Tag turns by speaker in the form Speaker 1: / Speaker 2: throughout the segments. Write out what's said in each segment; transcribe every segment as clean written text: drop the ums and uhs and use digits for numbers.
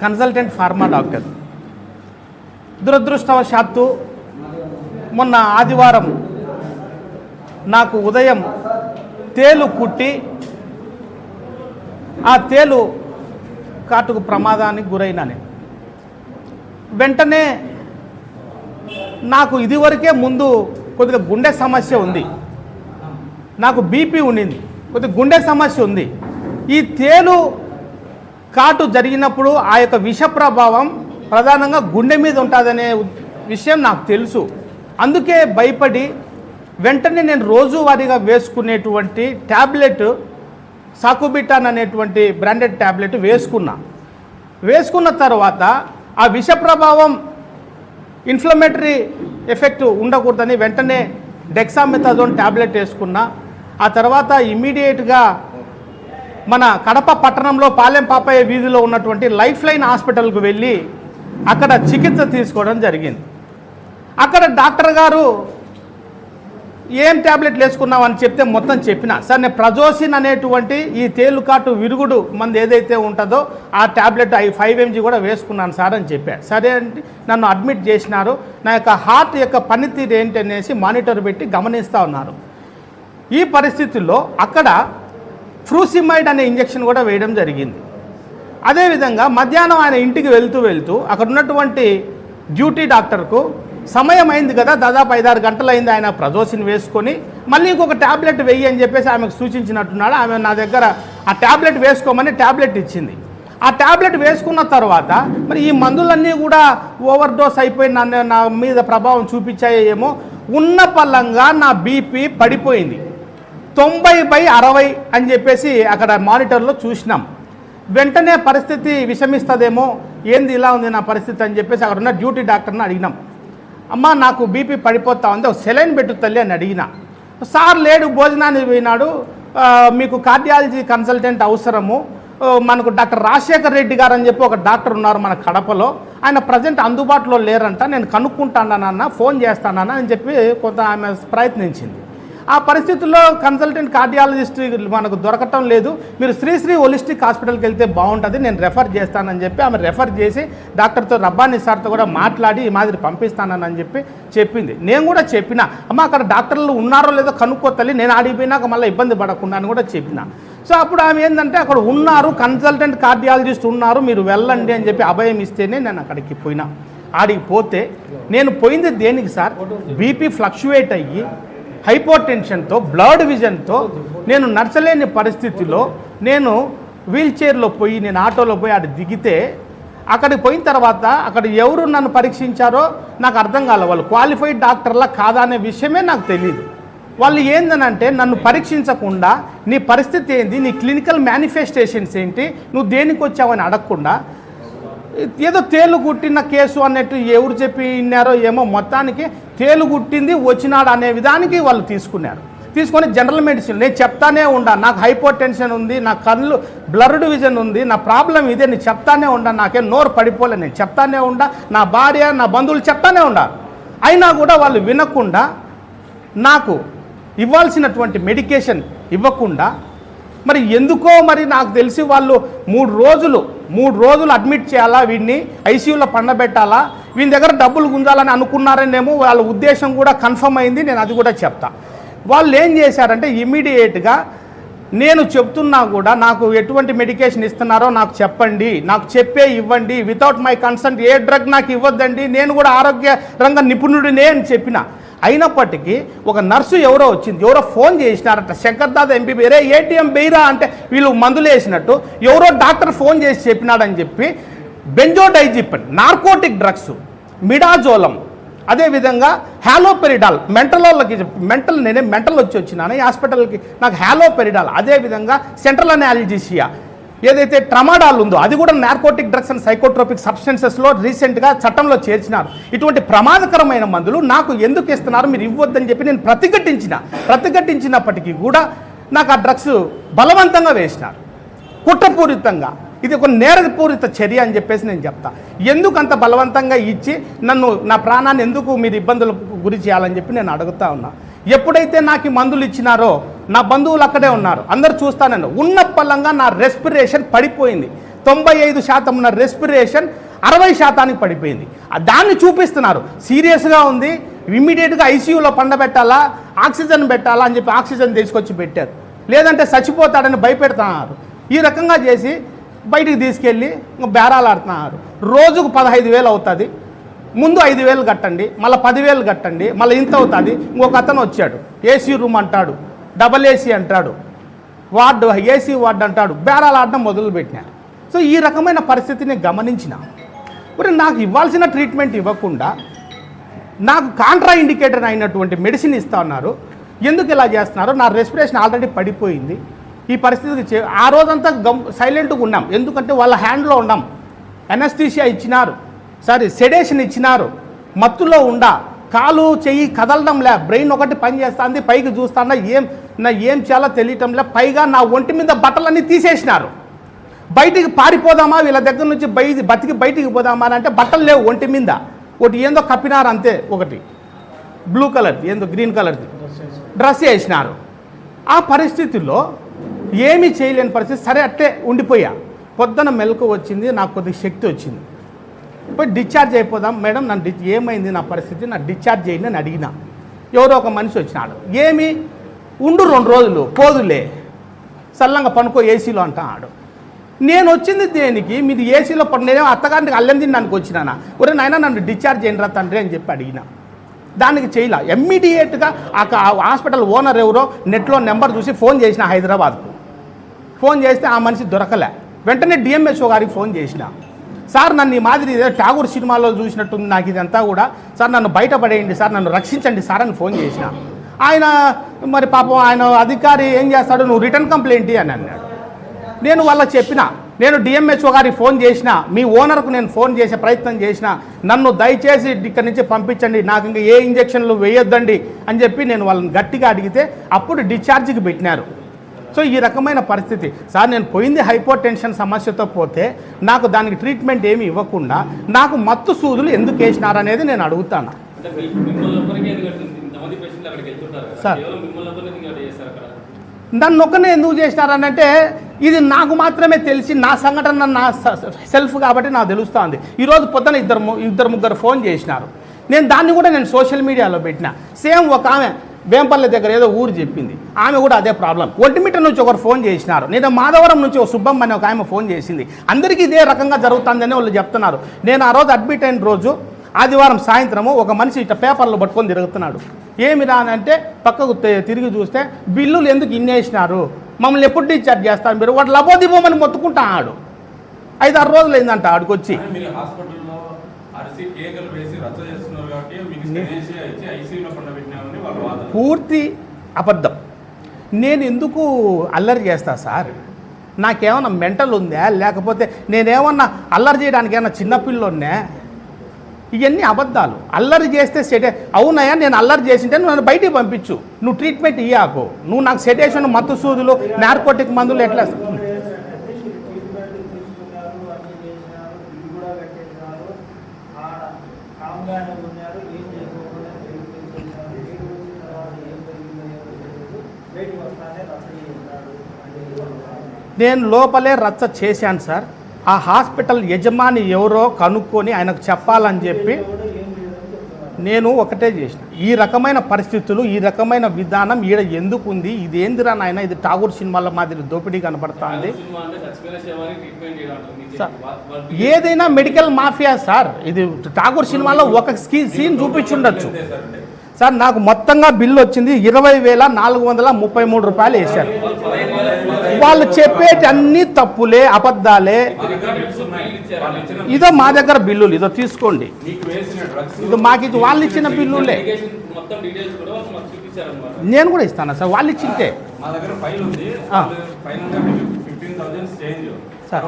Speaker 1: Consultant pharma doctor. దురదృష్టవశాత్తు మొన్న ఆదివారం నాకు ఉదయం తేలు కుట్టి ఆ తేలు కాటుకు ప్రమాదానికి గురైనాను. వెంటనే నాకు ఇదివరకే ముందు కొద్దిగా గుండె సమస్య ఉంది, నాకు బీపీ ఉండింది, కొద్దిగా గుండె సమస్య ఉంది. ఈ తేలు కాటు జరిగినప్పుడు ఆ యొక్క విష ప్రభావం ప్రధానంగా గుండె మీద ఉంటుందనే విషయం నాకు తెలుసు. అందుకే భయపడి వెంటనే నేను రోజువారీగా వేసుకునేటువంటి ట్యాబ్లెట్ సాకుబిటాన్ అనేటువంటి బ్రాండెడ్ ట్యాబ్లెట్ వేసుకున్న తర్వాత ఆ విష ప్రభావం ఇన్ఫ్లమేటరీ ఎఫెక్ట్ ఉండకూడదని వెంటనే డెక్సామెథాజోన్ ట్యాబ్లెట్ వేసుకున్నా. ఆ తర్వాత ఇమ్మీడియట్గా మన కడప పట్టణంలో పాలెం పాపయ్య వీధిలో ఉన్నటువంటి లైఫ్ లైన్ హాస్పిటల్కు వెళ్ళి అక్కడ చికిత్స తీసుకోవడం జరిగింది. అక్కడ డాక్టర్ గారు ఏం ట్యాబ్లెట్లు వేసుకున్నావు అని చెప్తే మొత్తం చెప్పిన. సార్ నేను ప్రజోసిన్ అనేటువంటి ఈ తేలుకాటు విరుగుడు మంది ఏదైతే ఉంటుందో ఆ ట్యాబ్లెట్ 5 mg కూడా వేసుకున్నాను సార్ అని చెప్పారు. సరే అంటే నన్ను అడ్మిట్ చేసినారు. నా యొక్క హార్ట్ యొక్క పనితీరు ఏంటి అనేసి మానిటర్ పెట్టి గమనిస్తూ ఉన్నారు. ఈ పరిస్థితుల్లో అక్కడ ఫ్రూసిమైడ్ అనే ఇంజెక్షన్ కూడా వేయడం జరిగింది. అదేవిధంగా మధ్యాహ్నం ఆయన ఇంటికి వెళ్తూ అక్కడ ఉన్నటువంటి డ్యూటీ డాక్టర్కు సమయం అయింది కదా, దాదాపు 5-6 గంటలు అయింది, ఆయన ప్రజోసిన్ వేసుకొని మళ్ళీ ఇంకొక ట్యాబ్లెట్ వెయ్యి అని చెప్పేసి ఆమెకు సూచించినట్టున్నాడు. ఆమె నా దగ్గర ఆ ట్యాబ్లెట్ వేసుకోమని ట్యాబ్లెట్ ఇచ్చింది. ఆ ట్యాబ్లెట్ వేసుకున్న తర్వాత మరి ఈ మందులన్నీ కూడా ఓవర్ డోస్ అయిపోయి నా మీద ప్రభావం చూపించాయేమో, ఉన్న పల్లంగా నా బీపీ పడిపోయింది. 90/60 అని చెప్పేసి అక్కడ మానిటర్లో చూసినాం. వెంటనే పరిస్థితి విషమిస్తుందేమో, ఏంది ఇలా ఉంది నా పరిస్థితి అని చెప్పేసి అక్కడ ఉన్న డ్యూటీ డాక్టర్ని అడిగినాం. అమ్మ నాకు బీపీ పడిపోతా ఉంది, ఒక సెలైన్ పెట్టు తల్లి అని అడిగిన. సార్ లేడు, భోజనానికి పోయినాడు, మీకు కార్డియాలజీ కన్సల్టెంట్ అవసరము, మనకు డాక్టర్ రాజశేఖర్ రెడ్డి గారు అని చెప్పి ఒక డాక్టర్ ఉన్నారు మన కడపలో, ఆయన ప్రజెంట్ అందుబాటులో లేరంట, నేను కనుక్కుంటానన్న, ఫోన్ చేస్తానన్న అని చెప్పి కొంత ఆమె ప్రయత్నించింది. ఆ పరిస్థితుల్లో కన్సల్టెంట్ కార్డియాలజిస్ట్ మనకు దొరకటం లేదు, మీరు శ్రీశ్రీ హోలిస్టిక్ హాస్పిటల్కి వెళ్తే బాగుంటుంది, నేను రెఫర్ చేస్తానని చెప్పి ఆమె రెఫర్ చేసి డాక్టర్తో రబ్బానీ సార్తో కూడా మాట్లాడి ఈ మాదిరి పంపిస్తానని చెప్పి చెప్పింది. నేను కూడా చెప్పిన, అమ్మ అక్కడ డాక్టర్లు ఉన్నారో లేదో కనుక్కోతల్లి, నేను ఆడిపోయినాక మళ్ళీ ఇబ్బంది పడకుండా అని కూడా చెప్పిన. సో అప్పుడు ఆమె ఏంటంటే అక్కడ ఉన్నారు, కన్సల్టెంట్ కార్డియాలజిస్ట్ ఉన్నారు, మీరు వెళ్ళండి అని చెప్పి అభయం ఇస్తేనే నేను అక్కడికి పోయినా. ఆడికి పోతే నేను పోయింది దేనికి సార్, బీపీ ఫ్లక్చువేట్ అయ్యి హైపోటెన్షన్తో బ్లడ్ విజన్తో నేను నడచలేని పరిస్థితిలో నేను వీల్ చైర్లో పోయి నేను ఆటోలో పోయి అక్కడ దిగితే అక్కడికి పోయిన తర్వాత అక్కడ ఎవరు నన్ను పరీక్షించారో నాకు అర్థం కాలేదు. వాళ్ళు క్వాలిఫైడ్ డాక్టర్లా కాదా అనే విషయమే నాకు తెలియదు. వాళ్ళు ఏందనంటే నన్ను పరీక్షించకుండా నీ పరిస్థితి ఏంది, నీ క్లినికల్ మేనిఫెస్టేషన్స్ ఏంటి, నువ్వు దేనికి వచ్చావని అడగకుండా ఏదో తేలు కుట్టిన కేసు అన్నట్టు ఎవరు చెప్పి విన్నారో ఏమో, మొత్తానికి తేలు కుట్టింది వచ్చినాడు అనే విధానికి వాళ్ళు తీసుకొని జనరల్ మెడిసిన్ నేను చెప్తానే ఉండా, నాకు హైపోటెన్షన్ ఉంది, నా కళ్ళు బ్లర్డ్ విజన్ ఉంది, నా ప్రాబ్లం ఇదే, నేను చెప్తానే ఉండా, నాకేం నోరు పడిపోలే, నేను చెప్తానే ఉండా, నా భార్య నా బంధువులు చెప్తానే ఉండా. అయినా కూడా వాళ్ళు వినకుండా నాకు ఇవ్వాల్సినటువంటి మెడికేషన్ ఇవ్వకుండా మరి ఎందుకో మరి నాకు తెలిసి వాళ్ళు 3 రోజులు అడ్మిట్ చేయాలా, వీడిని ఐసీయూలో పండబెట్టాలా, వీని దగ్గర డబ్బులు గుంజాలని అనుకున్నారనేమో వాళ్ళ ఉద్దేశం కూడా కన్ఫర్మ్ అయింది. నేను అది కూడా చెప్తా. వాళ్ళు ఏం చేశారంటే ఇమ్మీడియేట్గా నేను చెప్తున్నా కూడా నాకు ఎటువంటి మెడికేషన్ ఇస్తున్నారో నాకు చెప్పండి, నాకు చెప్పే ఇవ్వండి, without my consent A drug నాకు ఇవ్వద్దండి, నేను కూడా ఆరోగ్య రంగ నిపుణుడినే అని చెప్పిన. అయినప్పటికీ ఒక నర్సు ఎవరో వచ్చింది, ఎవరో ఫోన్ చేసినారట, శంకర్ దాదా ఎంపీ వేరే ఏటీఎం బెయిరా అంటే వీళ్ళు మందులు వేసినట్టు ఎవరో డాక్టర్ ఫోన్ చేసి చెప్పినాడని చెప్పి బెంజోడైజిపిన్ నార్కోటిక్ డ్రగ్స్, మిడాజోలం, అదేవిధంగా హ్యాలోపెరిడాల్, నేనే మెంటల్ వచ్చినాను ఈ హాస్పిటల్కి, నాకు హ్యాలోపెరిడాల్, అదేవిధంగా సెంట్రల్ అనాల్జీసియా ఏదైతే ట్రమాడాల్ ఉందో అది కూడా నార్కోటిక్ డ్రగ్స్ అండ్ సైకోట్రోపిక్ సబ్స్టెన్సెస్లో రీసెంట్గా చట్టంలో చేర్చినారు. ఇటువంటి ప్రమాదకరమైన మందులు నాకు ఎందుకు ఇస్తున్నారు, మీరు ఇవ్వద్దని చెప్పి నేను ప్రతిఘటించినప్పటికీ కూడా నాకు ఆ డ్రగ్స్ బలవంతంగా వేసినారు, కుట్రపూరితంగా. ఇది ఒక నేరపూరిత చర్య అని చెప్పేసి నేను చెప్తా. ఎందుకు అంత బలవంతంగా ఇచ్చి నన్ను నా ప్రాణాన్ని ఎందుకు మీరు ఇబ్బందులకు గురి చేయాలని చెప్పి నేను అడుగుతా ఉన్నా. ఎప్పుడైతే నాకు మందులు ఇచ్చినారో నా బంధువులు అక్కడే ఉన్నారు, అందరు చూస్తానని ఉన్న పలంగా నా రెస్పిరేషన్ పడిపోయింది. 95% ఉన్న రెస్పిరేషన్ 60% పడిపోయింది. దాన్ని చూపిస్తున్నారు. సీరియస్గా ఉంది, ఇమ్మీడియట్గా ఐసీయూలో పండబెట్టాలా, ఆక్సిజన్ పెట్టాలా అని చెప్పి ఆక్సిజన్ తీసుకొచ్చి పెట్టారు. లేదంటే చచ్చిపోతాడని భయపెడుతున్నారు. ఈ రకంగా చేసి బయటికి తీసుకెళ్ళి బేరాలు ఆడుతున్నారు. రోజుకు 15,000 అవుతుంది. ముందు 5,000 కట్టండి, మళ్ళీ 10,000 కట్టండి, మళ్ళీ ఇంత అవుతుంది. ఇంకొక అతను వచ్చాడు, ఏసీ రూమ్ అంటాడు, డబల్ ఏసీ అంటాడు, వార్డు ఏసీ వార్డు అంటాడు, బేరాలు ఆడడం మొదలుపెట్టినారు. సో ఈ రకమైన పరిస్థితిని గమనించిన మరి నాకు ఇవ్వాల్సిన ట్రీట్మెంట్ ఇవ్వకుండా నాకు కాంట్రా ఇండికేటర్ అయినటువంటి మెడిసిన్ ఇస్తా ఉన్నారు. ఎందుకు ఇలా చేస్తున్నారు? నా రెస్పిరేషన్ ఆల్రెడీ పడిపోయింది. ఈ పరిస్థితికి ఆ రోజంతా సైలెంట్గా ఉన్నాం. ఎందుకంటే వాళ్ళ హ్యాండ్లో ఉన్నాం. ఎనస్థీషియా ఇచ్చినారు, సెడేషన్ ఇచ్చినారు. మత్తులో ఉండా, కాలు చెయ్యి కదలడంలే, బ్రెయిన్ ఒకటి పని చేస్తుంది, పైకి చూస్తానా ఏం చేయాలో తెలియటంలే. పైగా నా ఒంటి మీద బట్టలన్నీ తీసేసినారు. బయటికి పారిపోదామా, వీళ్ళ దగ్గర నుంచి బతికి బయటికి పోదామా అని అంటే బట్టలు లేవు ఒంటి మీద. ఒకటి ఏందో కప్పినారు అంతే, ఒకటి బ్లూ కలర్ది ఏందో గ్రీన్ కలర్ది డ్రెస్ వేసినారు. ఆ పరిస్థితుల్లో ఏమీ చేయలేని పరిస్థితి. సరే అట్టే ఉండిపోయా. పొద్దున మెలకు వచ్చింది, నాకు కొద్దిగా శక్తి వచ్చింది. పోయి డిశ్చార్జ్ అయిపోదాం మేడం, నన్ను ఏమైంది నా పరిస్థితి, నా డిశ్చార్జ్ చేయండి అని అడిగినా. ఎవరో ఒక మనిషి వచ్చినాడు, ఏమి ఉండు 2 రోజులు పోదులే, సల్లంగా పనుకో ఏసీలో అంటాడు. నేను వచ్చింది దేనికి? మీరు ఏసీలో నేనేమో అత్తగారికి అల్లం తినడానికి వచ్చినానా? ఒరే నాయన నన్ను డిశ్చార్జ్ చేయండి రా తండ్రి అని చెప్పి అడిగిన. దానికి చేయలే. ఇమ్మీడియట్గా ఆ హాస్పిటల్ ఓనర్ ఎవరో నెట్లో నెంబర్ చూసి ఫోన్ చేసిన హైదరాబాద్కు. ఫోన్ చేస్తే ఆ మనిషి దొరకలే. వెంటనే డిఎంహెచ్ఓ గారికి ఫోన్ చేసిన. సార్ నన్ను ఈ మాదిరి ఠాగూర్ సినిమాలో చూసినట్టుంది నాకు ఇదంతా కూడా, సార్ నన్ను బయటపడేయండి సార్, నన్ను రక్షించండి సార్ అని ఫోన్ చేసిన. ఆయన మరి పాపం ఆయన అధికారి ఏం చేస్తాడు, నువ్వు రిటర్న్ కంప్లైంట్ అని అన్నాడు. నేను వాళ్ళకి చెప్పిన, నేను డిఎంహెచ్ఓ గారికి ఫోన్ చేసిన, మీ ఓనర్కు నేను ఫోన్ చేసే ప్రయత్నం చేసిన, నన్ను దయచేసి ఇక్కడి నుంచి పంపించండి, నాకు ఇంకా ఏ ఇంజక్షన్లు వేయొద్దండి అని చెప్పి నేను వాళ్ళని గట్టిగా అడిగితే అప్పుడు డిశ్చార్జ్కి పెట్టినారు. సో ఈ రకమైన పరిస్థితి. సార్ నేను పోయింది హైపర్ టెన్షన్ సమస్యతో పోతే నాకు దానికి ట్రీట్మెంట్ ఏమి ఇవ్వకుండా నాకు మత్తు సూదులు ఎందుకు వేసినారు అనేది నేను అడుగుతాను. సార్ నన్ను ఒక్కనే ఎందుకు చేసినారనంటే ఇది నాకు మాత్రమే తెలిసి నా సంఘటన నా సెల్ఫ్ కాబట్టి నాకు తెలుస్తుంది. ఈరోజు పొద్దున ఇద్దరు ముగ్గురు ఫోన్ చేసినారు. నేను దాన్ని కూడా నేను సోషల్ మీడియాలో పెట్టిన. సేమ్ ఒక ఆమె వేంపల్లి దగ్గర ఏదో ఊరు చెప్పింది, ఆమె కూడా అదే ప్రాబ్లం. ఒంటిమిట్ట నుంచి ఒకరు ఫోన్ చేసినారు. నేను మాధవరం నుంచి ఒక సుబ్బమ్మ అనే ఒక ఆమె ఫోన్ చేసింది. అందరికీ ఇదే రకంగా జరుగుతుందని వాళ్ళు చెప్తున్నారు. నేను ఆ రోజు అడ్మిట్ అయిన రోజు ఆదివారం సాయంత్రము ఒక మనిషి ఇట్లా పేపర్లు పట్టుకొని తిరుగుతున్నాడు. ఏమి రానంటే పక్కకు తిరిగి చూస్తే బిల్లులు ఎందుకు ఇన్నేసినారు, మమ్మల్ని ఎప్పుడు డిశ్చార్జ్ చేస్తారు మీరు, వాడు లబోదిబోమని మొత్తుకుంటాడు. 5-6 రోజులు అయిందంట ఆడికొచ్చి. పూర్తి అబద్ధం. నేను ఎందుకు అల్లరి చేస్తా సార్? నాకేమన్నా మెంటల్ ఉందా, లేకపోతే నేనేమన్నా అల్లరి చేయడానికి ఏమన్నా చిన్నపిల్లోనే? ఇవన్నీ అబద్ధాలు. అల్లరి చేస్తే అవునాయా నేను అల్లరి చేసింటే నువ్వు నన్ను బయటికి పంపించు, నువ్వు ట్రీట్మెంట్ ఇయ్యాకు, నువ్వు నాకు సెడేషన్ మత్తు సూదులు నార్కోటిక్ మందులు ఎట్లా. నేను లోపలే రచ్చ చేశాను సార్. ఆ హాస్పిటల్ యజమాని ఎవరో కనుక్కొని ఆయనకు చెప్పాలని చెప్పి నేను ఒకటే చేసిన. ఈ రకమైన పరిస్థితులు, ఈ రకమైన విధానం ఈడ ఎందుకు ఉంది? ఇది ఏందిరా నాయన, ఇది ఠాగూర్ సినిమాల మాదిరి దోపిడీ కనపడుతుంది సార్. ఏదైనా మెడికల్ మాఫియా సార్. ఇది ఠాగూర్ సినిమాలో ఒక సీన్ చూపించుండొచ్చు సార్. నాకు మొత్తంగా బిల్లు వచ్చింది 20,433 రూపాయలు వేశారు. వాళ్ళు చెప్పేటి అన్ని తప్పులే, అబద్ధాలే. ఇదో మా దగ్గర బిల్లులు, ఇదో తీసుకోండి, ఇది మాకు ఇది వాళ్ళు ఇచ్చిన బిల్లులే. నేను కూడా ఇస్తాను సార్, వాళ్ళు ఇచ్చింటే. సార్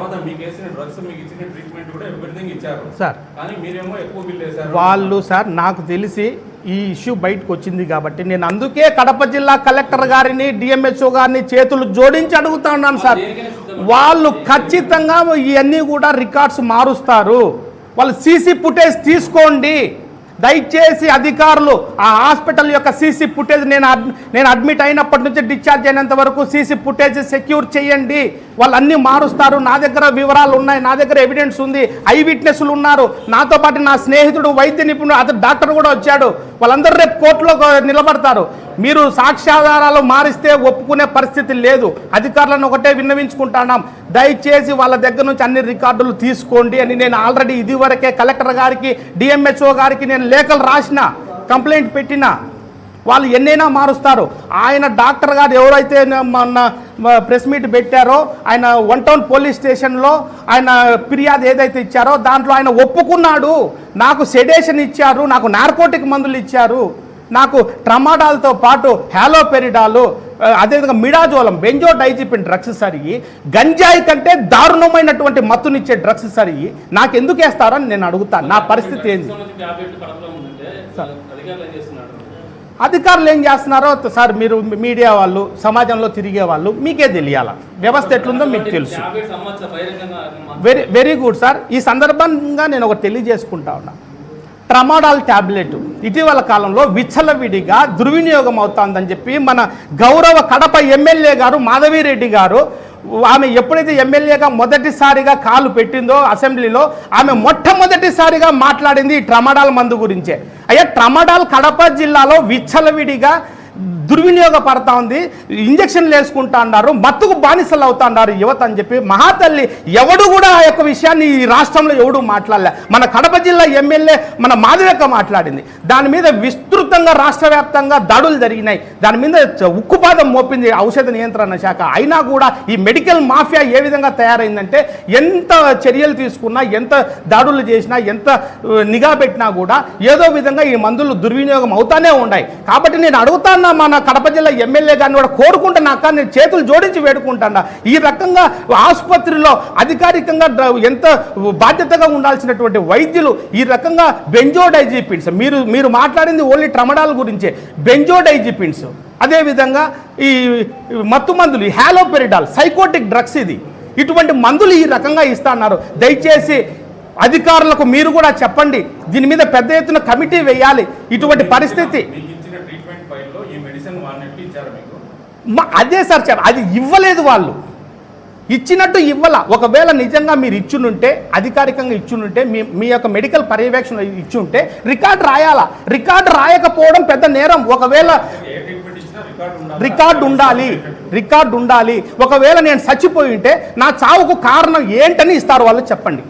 Speaker 1: వాళ్ళు సార్ నాకు తెలిసి ఈ ఇష్యూ బయటకు వచ్చింది కాబట్టి నేను అందుకే కడప జిల్లా కలెక్టర్ గారిని, డిఎంహెచ్ఓ గారిని చేతులు జోడించి అడుగుతా ఉన్నాను సార్. వాళ్ళు ఖచ్చితంగా ఇవన్నీ కూడా రికార్డ్స్ మారుస్తారు. వాళ్ళు సీసీ ఫుటేజ్ తీసుకోండి దయచేసి అధికారులు. ఆ హాస్పిటల్ యొక్క సీసీ ఫుటేజ్ నేను అడ్మిట్ అయినప్పటి నుంచి డిశ్చార్జ్ అయినంత వరకు సీసీ ఫుటేజ్ సెక్యూర్ చేయండి. వాళ్ళన్నీ మారుస్తారు. నా దగ్గర వివరాలు ఉన్నాయి, నా దగ్గర ఎవిడెన్స్ ఉంది, ఐ విట్నెస్లు ఉన్నారు, నాతో పాటు నా స్నేహితుడు వైద్య నిపుణుడు అతను డాక్టర్ కూడా వచ్చాడు, వాళ్ళందరూ రేపు కోర్టులో నిలబడతారు. మీరు సాక్ష్యాధారాలు మారిస్తే ఒప్పుకునే పరిస్థితి లేదు. అధికారులను ఒకటే విన్నవించుకుంటున్నాం, దయచేసి వాళ్ళ దగ్గర నుంచి అన్ని రికార్డులు తీసుకోండి అని నేను ఆల్రెడీ ఇదివరకే కలెక్టర్ గారికి, డిఎంహెచ్ఓ గారికి నేను లేఖలు రాసిన, కంప్లైంట్ పెట్టిన. వాళ్ళు ఎన్నైనా మారుస్తారు. ఆయన డాక్టర్ గారు ఎవరైతే మొన్న ప్రెస్ మీట్ పెట్టారో, ఆయన 1 టౌన్ పోలీస్ స్టేషన్లో ఆయన ఫిర్యాదు ఏదైతే ఇచ్చారో దాంట్లో ఆయన ఒప్పుకున్నాడు, నాకు సెడేషన్ ఇచ్చారు, నాకు నార్కోటిక్ మందులు ఇచ్చారు, నాకు ట్రమాడాల్తో పాటు హ్యాలోపెరిడాలు, అదేవిధంగా మిడాజోలం, బెంజోడైజిపిన్ డ్రగ్స్ సరిగి, గంజాయి కంటే దారుణమైనటువంటి మత్తునిచ్చే డ్రగ్స్ సరిగి నాకు ఎందుకు వేస్తారని నేను అడుగుతాను. నా పరిస్థితి ఏంది? అధికారులు ఏం చేస్తున్నారో సార్ మీరు మీడియా వాళ్ళు, సమాజంలో తిరిగే వాళ్ళు మీకే తెలియాల, వ్యవస్థ ఎట్లుందో మీకు తెలుసు. Very good sir. ఈ సందర్భంగా నేను ఒకటి తెలియజేసుకుంటా ఉన్నా, ట్రమాడాల్ ట్యాబ్లెట్ ఇటీవల కాలంలో విచ్చలవిడిగా దుర్వినియోగం అవుతుందని చెప్పి మన గౌరవ కడప ఎమ్మెల్యే గారు మాధవిరెడ్డి గారు, ఆమె ఎప్పుడైతే ఎమ్మెల్యేగా మొదటిసారిగా కాలు పెట్టిందో అసెంబ్లీలో, ఆమె మొట్టమొదటిసారిగా మాట్లాడింది ఈ ట్రమాడాల్ మందు గురించే. అయ్యా, ట్రమాడాల్ కడప జిల్లాలో విచ్చలవిడిగా దుర్వినియోగపడతా ఉంది, ఇంజక్షన్లు వేసుకుంటా అన్నారు, మత్తుకు బానిసలు అవుతా అన్నారు యువత అని చెప్పి మహాతల్లి ఎవడు కూడా ఆ యొక్క విషయాన్ని ఈ రాష్ట్రంలో ఎవడు మాట్లాడలే. మన కడప జిల్లా ఎమ్మెల్యే మన మాధవక్క మాట్లాడింది. దాని మీద విస్తృతంగా రాష్ట్ర వ్యాప్తంగా దాడులు జరిగినాయి, దాని మీద ఉక్కుపాదం మోపింది ఔషధ నియంత్రణ శాఖ. అయినా కూడా ఈ మెడికల్ మాఫియా ఏ విధంగా తయారైందంటే, ఎంత చర్యలు తీసుకున్నా, ఎంత దాడులు చేసినా, ఎంత నిఘా పెట్టినా కూడా ఏదో విధంగా ఈ మందులు దుర్వినియోగం అవుతానే ఉన్నాయి. కాబట్టి నేను అడుగుతాను మన కడప జిల్లా ఎమ్మెల్యే గారిని కూడా కోరుకుంటున్నాక, నేను చేతులు జోడించి వేడుకుంటున్నా, ఈ రకంగా ఆసుపత్రిలో అధికారికంగా ఎంత బాధ్యతగా ఉండాల్సినటువంటి వైద్యులు ఈ రకంగా బెంజోడైజిపిన్స్, మీరు మాట్లాడింది ఓన్లీ ట్రమడాల్ గురించే, బెంజోడైజిపిన్స్, అదేవిధంగా ఈ మత్తు మందులు, హ్యాలోపెరిడాల్, సైకోటిక్ డ్రగ్స్, ఇటువంటి మందులు ఈ రకంగా ఇస్తున్నారు. దయచేసి అధికారులకు మీరు కూడా చెప్పండి, దీని మీద పెద్ద ఎత్తున కమిటీ వేయాలి. ఇటువంటి పరిస్థితి అదే సార్, అది ఇవ్వలేదు, వాళ్ళు ఇచ్చినట్టు ఇవ్వాల. ఒకవేళ నిజంగా మీరు ఇచ్చునుంటే, అధికారికంగా ఇచ్చునుంటే, మీ యొక్క మెడికల్ పర్యవేక్షణ ఇచ్చుంటే రికార్డు రాయాలా. రికార్డు రాయకపోవడం పెద్ద నేరం. ఒకవేళ రికార్డు ఉండాలి. ఒకవేళ నేను చచ్చిపోయి ఉంటే నా చావుకు కారణం ఏంటని ఇస్తారు వాళ్ళు, చెప్పండి.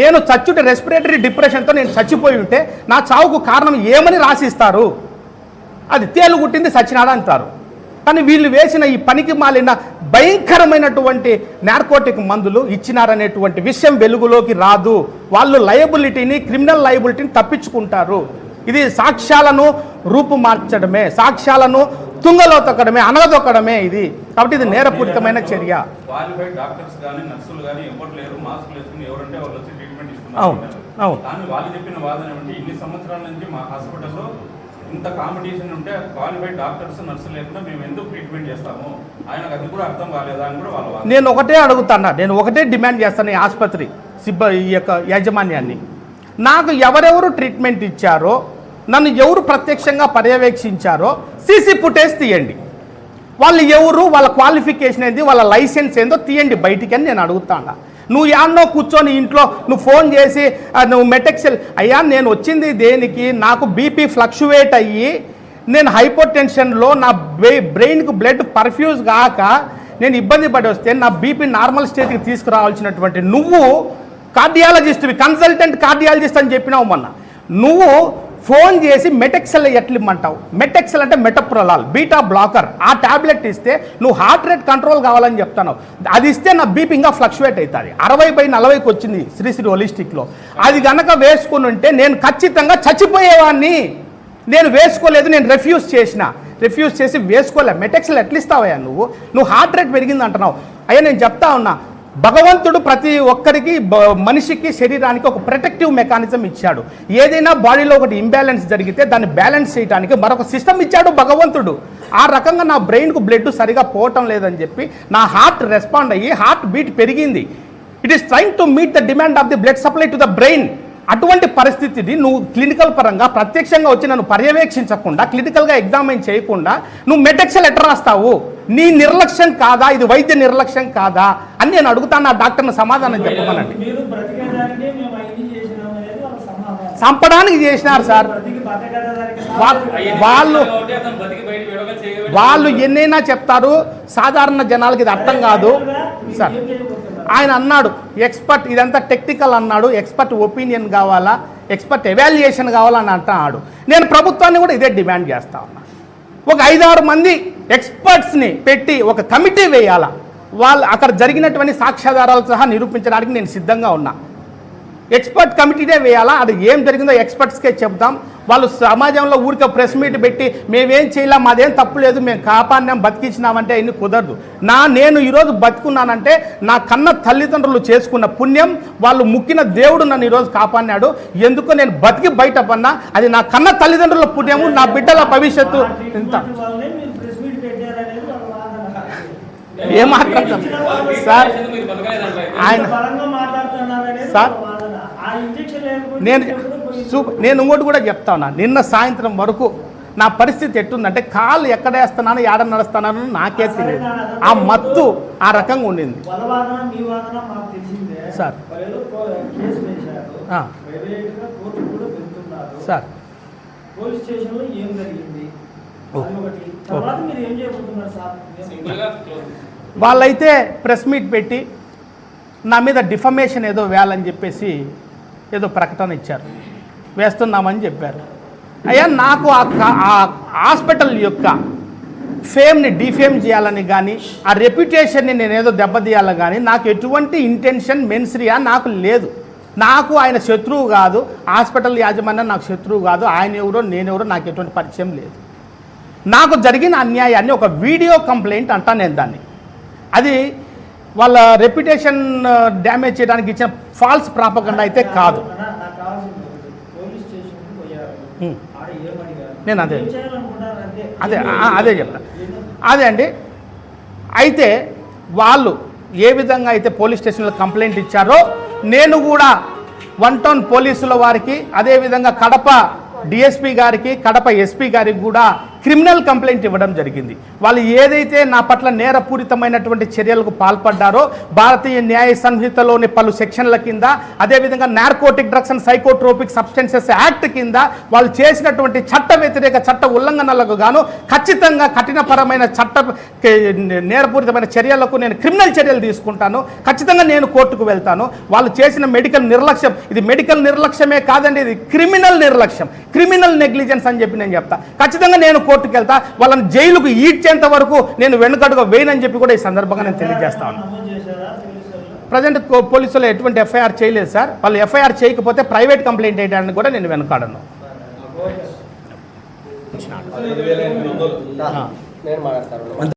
Speaker 1: నేను చచ్చుంటే రెస్పిరేటరీ డిప్రెషన్తో నేను చచ్చిపోయి ఉంటే నా చావుకు కారణం ఏమని రాసిస్తారు? అది తేలు గుట్టింది సచ్చినాడా అంటారు. కానీ వీళ్ళు వేసిన ఈ పనికి మాలిన భయంకరమైనటువంటి నార్కోటిక్ మందులు ఇచ్చినారనేటువంటి విషయం వెలుగులోకి రాదు. వాళ్ళు లయబిలిటీని, క్రిమినల్ లయబిలిటీని తప్పించుకుంటారు. ఇది సాక్ష్యాలను రూపుమార్చడమే, సాక్ష్యాలను తుంగలో తొక్కడమే, అనగదొక్కడమే ఇది. కాబట్టి ఇది నేరపూరితమైన చర్య.
Speaker 2: ఇంత కాంపిటీషన్ ఉంటే క్వాలిఫైడ్ డాక్టర్స్, నర్సులు లేకుండా మేము ఎందుకు ట్రీట్మెంట్ చేస్తాము? ఆయనకు అది కూడా అర్థం కాలేదా అని కూడా వాళ్ళు.
Speaker 1: నేను ఒకటే అడుగుతాను, నేను ఒకటే డిమాండ్ చేస్తాను ఈ ఆసుపత్రి ఈ యొక్క యాజమాన్యాన్ని. నాకు ఎవరెవరు ట్రీట్మెంట్ ఇచ్చారో, నన్ను ఎవరు ప్రత్యక్షంగా పర్యవేక్షించారో సీసీ ఫుటేజ్ తీయండి. వాళ్ళు ఎవరు, వాళ్ళ క్వాలిఫికేషన్ ఏంది, వాళ్ళ లైసెన్స్ ఏందో తీయండి బయటికి అని నేను అడుగుతాను. నువ్వు యాన్నో కూర్చొని ఇంట్లో నువ్వు ఫోన్ చేసి నువ్వు మెటెక్సెల్, అయ్యా నేను వచ్చింది దేనికి, నాకు బీపీ ఫ్లక్చువేట్ అయ్యి నేను హైపర్ టెన్షన్లో నా బ్రెయిన్కు బ్లడ్ పర్ఫ్యూజ్ కాక నేను ఇబ్బంది పడి వస్తే నా బీపీ నార్మల్ స్టేజ్కి తీసుకురావాల్సినటువంటి నువ్వు కార్డియాలజిస్ట్వి, కన్సల్టెంట్ కార్డియాలజిస్ట్ అని చెప్పినావు మొన్న. నువ్వు ఫోన్ చేసి మెటెక్సెల్ ఎట్లిమ్మంటావు? మెటెక్సెల్ అంటే మెటప్రొలాల్, బీటా బ్లాకర్. ఆ ట్యాబ్లెట్ ఇస్తే నువ్వు హార్ట్ రేట్ కంట్రోల్ కావాలని చెప్తాను. అది ఇస్తే నా బీపీ ఇంకా ఫ్లక్చువేట్ అవుతుంది. 60/40కి వచ్చింది శ్రీశ్రీ హోలిస్టిక్లో. అది కనుక వేసుకుని ఉంటే నేను ఖచ్చితంగా చచ్చిపోయేవాడిని. నేను వేసుకోలేదు, నేను రిఫ్యూజ్ చేసి వేసుకోలే. మెటెక్సెల్ ఎట్లా ఇస్తావయ్యా నువ్వు హార్ట్ రేట్ పెరిగింది అంటున్నావు. అయ్యా నేను చెప్తా ఉన్నా, భగవంతుడు ప్రతి ఒక్కరికి, మనిషికి, శరీరానికి ఒక ప్రొటెక్టివ్ మెకానిజం ఇచ్చాడు. ఏదైనా బాడీలో ఒకటి ఇంబ్యాలెన్స్ జరిగితే దాన్ని బ్యాలెన్స్ చేయడానికి మరొక సిస్టమ్ ఇచ్చాడు భగవంతుడు. ఆ రకంగా నా బ్రెయిన్కు బ్లడ్ సరిగా పోవటం లేదని చెప్పి నా హార్ట్ రెస్పాండ్ అయ్యి హార్ట్ బీట్ పెరిగింది. It is trying to meet the demand of the blood supply to the brain. అటువంటి పరిస్థితిని నువ్వు క్లినికల్ పరంగా ప్రత్యక్షంగా వచ్చి నన్ను పర్యవేక్షించకుండా, క్లినికల్గా ఎగ్జామిన్ చేయకుండా నువ్వు మెటెక్సెల్ ఎట్లా రాస్తావు? నీ నిర్లక్ష్యం కాదా, ఇది వైద్య నిర్లక్ష్యం కాదా అని నేను అడుగుతాను. ఆ డాక్టర్ని సమాధానం చెప్పమనండి. చంపడానికి చేసినారు సార్. వాళ్ళు ఎన్నైనా చెప్తారు, సాధారణ జనాలకి ఇది అర్థం కాదు సార్. ఆయన అన్నాడు ఎక్స్పర్ట్, ఇదంతా టెక్నికల్ అన్నాడు, ఎక్స్పర్ట్ ఒపీనియన్ కావాలా, ఎక్స్పర్ట్ ఎవాల్యుయేషన్ కావాలని అంటున్నాడు. నేను ప్రభుత్వాన్ని కూడా ఇదే డిమాండ్ చేస్తా ఉన్నా. ఒక 5-6 మంది ఎక్స్పర్ట్స్ని పెట్టి ఒక కమిటీ వేయాలా, వాళ్ళు అక్కడ జరిగినటువంటి సాక్ష్యాధారాలు సహా నిరూపించడానికి నేను సిద్ధంగా ఉన్నా. ఎక్స్పర్ట్ కమిటీనే వేయాలా, అది ఏం జరిగిందో ఎక్స్పర్ట్స్కే చెప్తాం. వాళ్ళు సమాజంలో ఊరికే ప్రెస్ మీట్ పెట్టి మేమేం చేయలేం, మాదేం తప్పులేదు, మేము కాపాడినాం బతికించినామంటే ఇన్ని కుదరదు. నేను ఈరోజు బతుకున్నానంటే నా కన్న తల్లిదండ్రులు చేసుకున్న పుణ్యం, వాళ్ళు ముక్కిన దేవుడు నన్ను ఈరోజు కాపాడినాడు. ఎందుకో నేను బతికి బయట పన్నా, అది నా కన్న తల్లిదండ్రుల పుణ్యము, నా బిడ్డల భవిష్యత్తు. ఇంత ఏమాత్రం సార్ ఆయన సార్ నేను ఇంకోటి కూడా చెప్తా ఉన్నా. నిన్న సాయంత్రం వరకు నా పరిస్థితి ఎట్టుందంటే కాళ్ళు ఎక్కడ వేస్తున్నాను, ఏడ నడుస్తున్నాను నాకే తెలియదు. ఆ మత్తు ఆ రకంగా ఉండింది సార్. సార్ వాళ్ళైతే ప్రెస్ మీట్ పెట్టి నా మీద డిఫమేషన్ ఏదో వేయాలని చెప్పేసి ఏదో ప్రకటన ఇచ్చారు, వేస్తున్నామని చెప్పారు. అయ్యా నాకు ఆ హాస్పిటల్ యొక్క ఫేమ్ని డిఫేమ్ చేయాలని కానీ, ఆ రెప్యుటేషన్ని నేను ఏదో దెబ్బతీయాలని కానీ నాకు ఎటువంటి ఇంటెన్షన్ మెన్సరియా నాకు లేదు. నాకు ఆయన శత్రువు కాదు, హాస్పిటల్ యాజమాన్యం నాకు శత్రువు కాదు, ఆయన ఎవరో నేనెవరో నాకు ఎటువంటి పరిచయం లేదు. నాకు జరిగిన అన్యాయాన్ని ఒక వీడియో కంప్లైంట్ అంటా నేను దాన్ని. అది వాళ్ళ రెప్యుటేషన్ డ్యామేజ్ చేయడానికి ఇచ్చిన ఫాల్స్ ప్రాపగండా అయితే కాదు. నేను అదే అదే అదే చెప్తాను. అదే అండి. అయితే వాళ్ళు ఏ విధంగా అయితే పోలీస్ స్టేషన్లో కంప్లైంట్ ఇచ్చారో నేను కూడా 1 టౌన్ పోలీసుల వారికి, అదేవిధంగా కడప డిఎస్పీ గారికి, కడప ఎస్పీ గారికి కూడా క్రిమినల్ కంప్లైంట్ ఇవ్వడం జరిగింది. వాళ్ళు ఏదైతే నా పట్ల నేరపూరితమైనటువంటి చర్యలకు పాల్పడ్డారో భారతీయ న్యాయ సంహితలోని పలు సెక్షన్ల కింద, అదేవిధంగా narcotic drugs and psychotropic substances act కింద వాళ్ళు చేసినటువంటి చట్ట వ్యతిరేక చట్ట ఉల్లంఘనలకు గాను ఖచ్చితంగా కఠినపరమైన నేరపూరితమైన చర్యలకు నేను క్రిమినల్ చర్యలు తీసుకుంటాను. ఖచ్చితంగా నేను కోర్టుకు వెళ్తాను. వాళ్ళు చేసిన మెడికల్ నిర్లక్ష్యం, ఇది మెడికల్ నిర్లక్ష్యమే కాదండి, ఇది క్రిమినల్ నిర్లక్ష్యం, క్రిమినల్ నెగ్లిజెన్స్ అని చెప్పి నేను చెప్తా. ఖచ్చితంగా నేను కోర్టుకు వెళ్తా. వాళ్ళని జైలుకు ఈడ్చేంత వరకు నేను వెనుకడుగా వేయనని చెప్పి కూడా ఈ సందర్భంగా నేను తెలియజేస్తాను. ప్రజెంట్ పోలీసులు ఎటువంటి ఎఫ్ఐఆర్ చేయలేదు సార్. వాళ్ళు ఎఫ్ఐఆర్ చేయకపోతే ప్రైవేట్ కంప్లైంట్ వేయడానికి కూడా నేను వెనుకాడను.